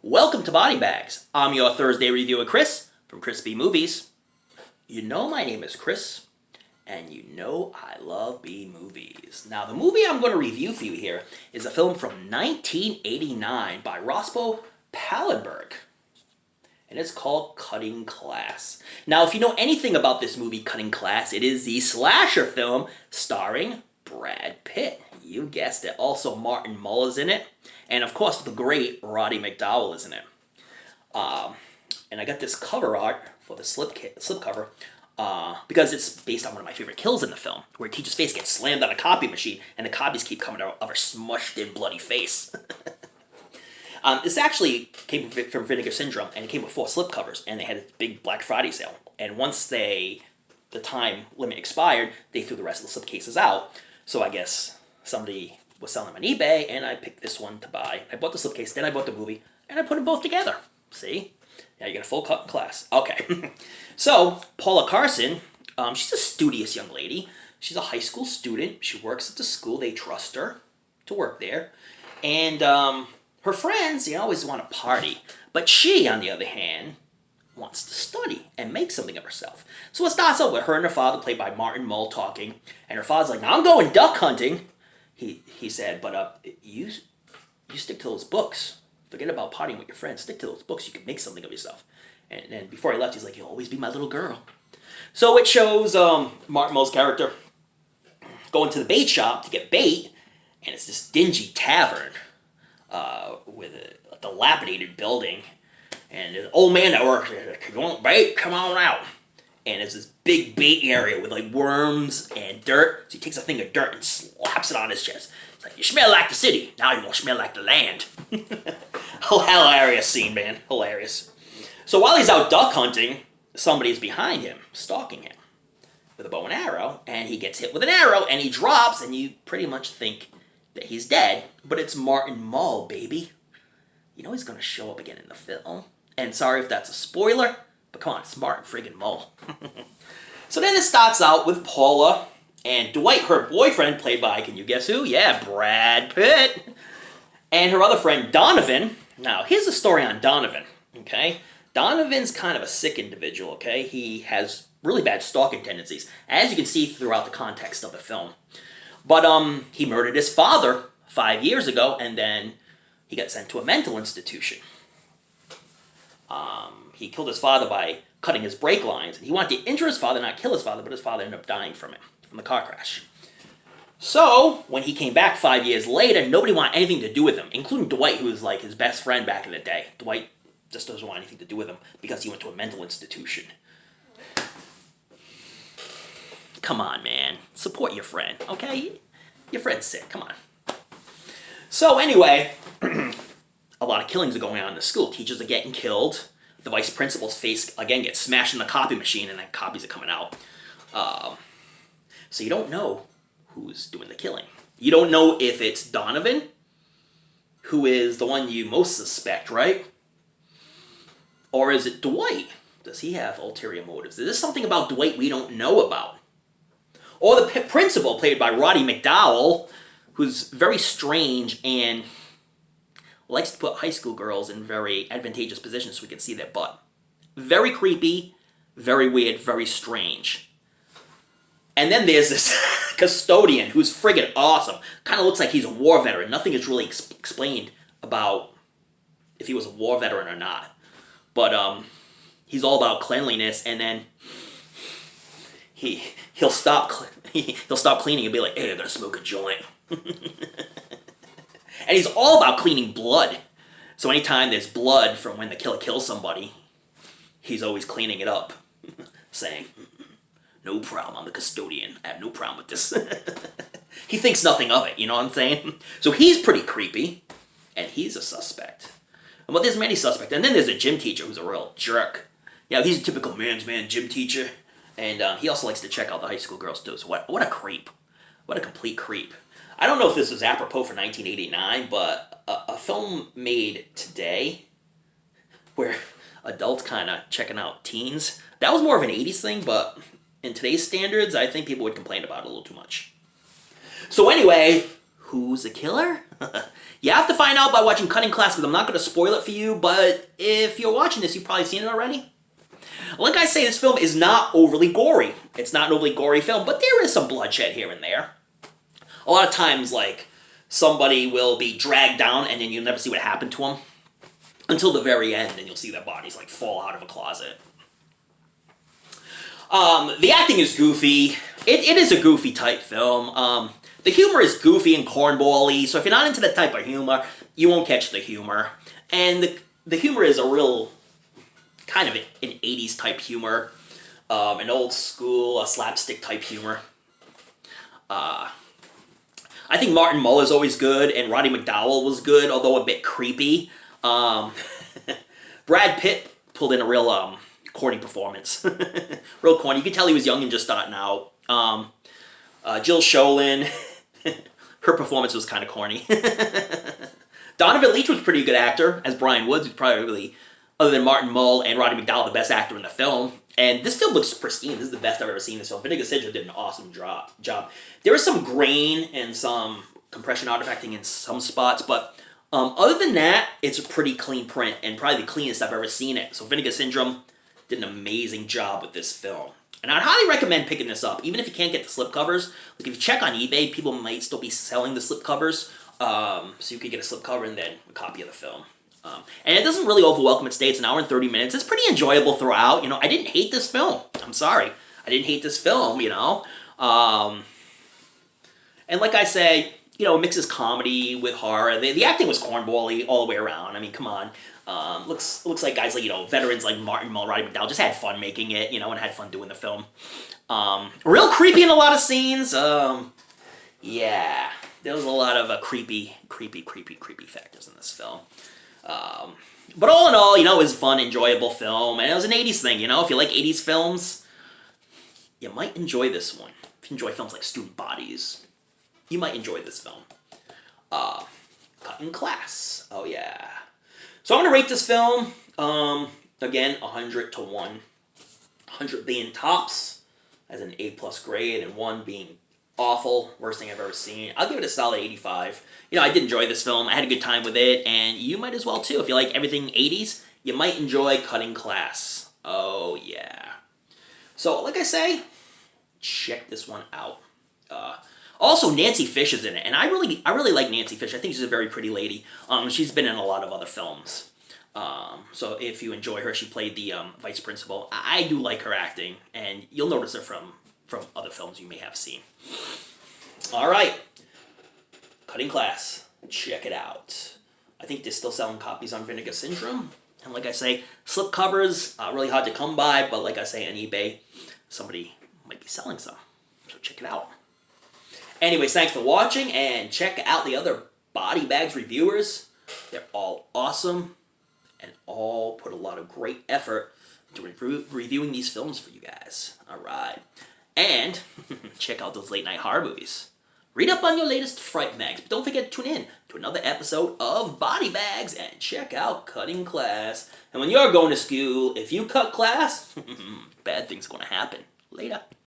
Welcome to BodyBags. I'm your Thursday reviewer, Chris, from Crispy Movies. You know my name is Chris, and you know I love B-movies. Now, the movie I'm going to review for you here is a film from 1989 by Rospo Pallenberg, and it's called Cutting Class. Now, if you know anything about this movie, Cutting Class, it is the slasher film starring Brad Pitt. You guessed it. Also, Martin Mull is in it. And, of course, the great Roddy McDowall is in it. And I got this cover art for the slipcover because it's based on one of my favorite kills in the film, where Teacher's face gets slammed on a copy machine, and the copies keep coming out of her smushed-in bloody face. This actually came from Vinegar Syndrome, and it came with 4 slipcovers, and they had a big Black Friday sale. And once the time limit expired, they threw the rest of the slipcases out. So I guess somebody was selling them on eBay, and I picked this one to buy. I bought the slipcase, then I bought the movie, and I put them both together. See? Now you get a full cut in class. Okay. So, Paula Carson, she's a studious young lady. She's a high school student. She works at the school. They trust her to work there. And her friends, they always want to party. But she, on the other hand, wants to study and make something of herself. So it starts out with her and her father, played by Martin Mull, talking. And her father's like, "Now I'm going duck hunting." He said, "But you stick to those books. Forget about partying with your friends. Stick to those books. You can make something of yourself." And then before he left, he's like, "You'll always be my little girl." So it shows Martin Mull's character going to the bait shop to get bait, and it's this dingy tavern with a dilapidated building. And there's an old man that works there. "You want bait? Come on out." And it's this big bait area with like worms and dirt. So he takes a thing of dirt and slaps it on his chest. It's like, "You smell like the city. Now you're going to smell like the land." Hilarious scene, man. Hilarious. So while he's out duck hunting, somebody's behind him, stalking him with a bow and arrow. And he gets hit with an arrow and he drops, and you pretty much think that he's dead. But it's Martin Mull, baby. You know he's going to show up again in the film. And sorry if that's a spoiler, but come on, it's Martin friggin' Mull. So then it starts out with Paula and Dwight, her boyfriend, played by, can you guess who? Yeah, Brad Pitt. And her other friend, Donovan. Now, here's the story on Donovan, okay? Donovan's kind of a sick individual, okay? He has really bad stalking tendencies, as you can see throughout the context of the film. But he murdered his father 5 years ago, and then he got sent to a mental institution. He killed his father by cutting his brake lines. And he wanted to injure his father, not kill his father, but his father ended up dying from the car crash. So, when he came back 5 years later, nobody wanted anything to do with him, including Dwight, who was like his best friend back in the day. Dwight just doesn't want anything to do with him because he went to a mental institution. Come on, man. Support your friend, okay? Your friend's sick. Come on. So, anyway, a lot of killings are going on in the school. Teachers are getting killed. The vice principal's face, again, gets smashed in the copy machine, and then copies are coming out. So you don't know who's doing the killing. You don't know if it's Donovan, who is the one you most suspect, right? Or is it Dwight? Does he have ulterior motives? Is there something about Dwight we don't know about? Or the principal, played by Roddy McDowall, who's very strange and likes to put high school girls in very advantageous positions so we can see their butt. Very creepy, very weird, very strange. And then there's this custodian who's friggin' awesome. Kind of looks like he's a war veteran. Nothing is really explained about if he was a war veteran or not. But he's all about cleanliness, and then he'll stop cleaning and be like, "Hey, I gotta smoke a joint." And he's all about cleaning blood. So anytime there's blood from when the killer kills somebody, he's always cleaning it up, saying, "No problem, I'm the custodian. I have no problem with this." He thinks nothing of it, you know what I'm saying? So he's pretty creepy, and he's a suspect. But there's many suspects. And then there's a gym teacher who's a real jerk. Yeah, he's a typical man's man gym teacher. And he also likes to check out the high school girls too. So what a creep. What a complete creep. I don't know if this was apropos for 1989, but a film made today where adults kind of checking out teens, that was more of an 80s thing, but in today's standards, I think people would complain about it a little too much. So anyway, Who's the killer? You have to find out by watching Cutting Class, because I'm not going to spoil it for you, but if you're watching this, you've probably seen it already. Like I say, this film is not overly gory. It's not an overly gory film, but there is some bloodshed here and there. A lot of times, like, somebody will be dragged down, and then you'll never see what happened to them until the very end, and you'll see their bodies, like, fall out of a closet. The acting is goofy. It is a goofy type film. The humor is goofy and cornball-y, so if you're not into that type of humor, you won't catch the humor. And the humor is a real, kind of an 80s type humor, an old school, slapstick type humor. I think Martin Mull is always good, and Roddy McDowall was good, although a bit creepy. Brad Pitt pulled in a real corny performance. Real corny. You could tell he was young and just starting out. Jill Sholin, her performance was kind of corny. Donovan Leitch was a pretty good actor as Brian Woods, who's probably, other than Martin Mull and Roddy McDowall, the best actor in the film. And this film looks pristine. This is the best I've ever seen this film. Vinegar Syndrome did an awesome job. There is some grain and some compression artifacting in some spots, but other than that, it's a pretty clean print and probably the cleanest I've ever seen it. So Vinegar Syndrome did an amazing job with this film. And I'd highly recommend picking this up, even if you can't get the slipcovers. Like, if you check on eBay, people might still be selling the slipcovers, so you could get a slipcover and then a copy of the film. And it doesn't really overwhelm its day. It's an hour and 30 minutes. It's pretty enjoyable throughout. You know, I didn't hate this film. I'm sorry. I didn't hate this film, you know. And like I say, you know, it mixes comedy with horror. The acting was cornball-y all the way around. I mean, come on. Looks like guys like, you know, veterans like Martin Mull, Roddy McDowall just had fun making it, you know, and had fun doing the film. Real creepy in a lot of scenes. Yeah, there was a lot of creepy factors in this film. But all in all, you know, it was a fun, enjoyable film, and it was an 80s thing, you know. If you like 80s films, you might enjoy this one. If you enjoy films like Student Bodies, you might enjoy this film. Cutting Class. Oh, yeah. So I'm going to rate this film, again, 100 to 1. 100 being tops, as an A+ grade, and 1 being awful, worst thing I've ever seen. I'll give it a solid 85. You know, I did enjoy this film. I had a good time with it, and you might as well too. If you like everything 80s, you might enjoy Cutting Class. Oh, yeah. So, like I say, check this one out. Also, Nancy Fish is in it, and I really like Nancy Fish. I think she's a very pretty lady. She's been in a lot of other films. So if you enjoy her, she played the vice principal. I do like her acting, and you'll notice her from other films you may have seen. All right, Cutting Class. Check it out. I think they're still selling copies on Vinegar Syndrome. And like I say, slipcovers are really hard to come by, but like I say, on eBay, somebody might be selling some. So check it out. Anyways, thanks for watching, and check out the other BodyBags reviewers. They're all awesome, and all put a lot of great effort into reviewing these films for you guys. All right. And check out those late-night horror movies. Read up on your latest Fright Mags, but don't forget to tune in to another episode of BodyBags and check out Cutting Class. And when you're going to school, if you cut class, bad things are going to happen. Later.